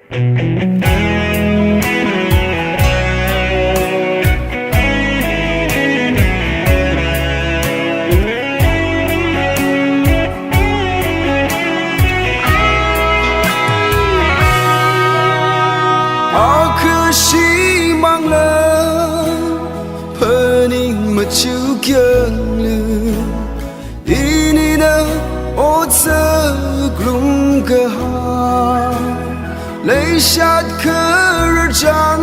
好可惜忘了和你们就更了，一年的我这glum个哈，泪下可热张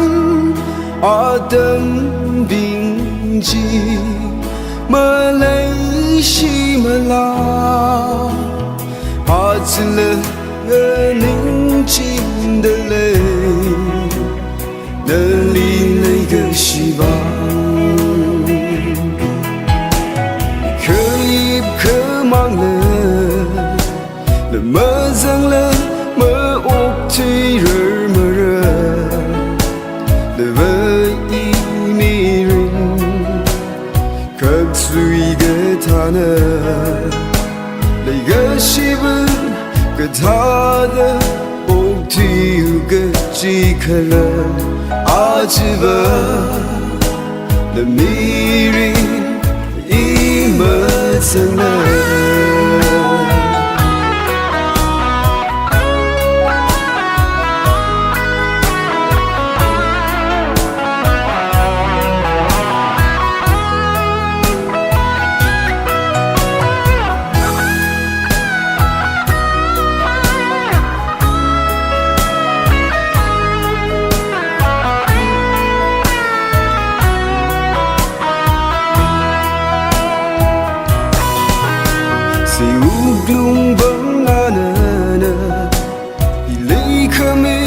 阿登冰记，么泪西么啦，阿子了宁静的泪。能离那个希望，可以可忙了，那么脏了，么屋推人么人，那么一迷人，可出一个他呢，那个希望，可他的屋推有个几可了。Acaba le miri imatana glum bang anana ilay kami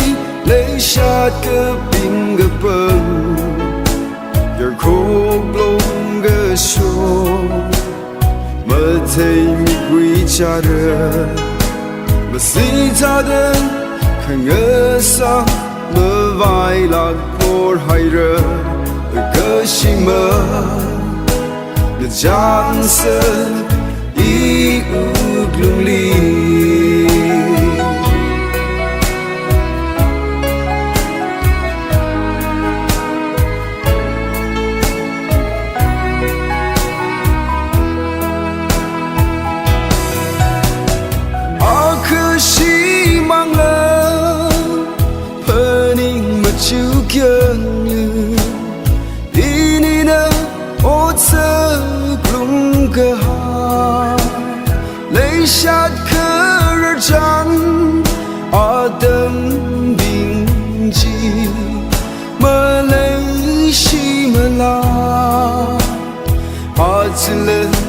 lay shot ka ping ga pang your khok long ga so ma thai mi gui cha de ma si ta de khang ga sa ma vai la por hai ra ga shi ma the johnson i glum li可惜忘了和你们就更了，一年的我这glum个哈。泪下可热张阿登冰记，么泪西么啦，阿子了。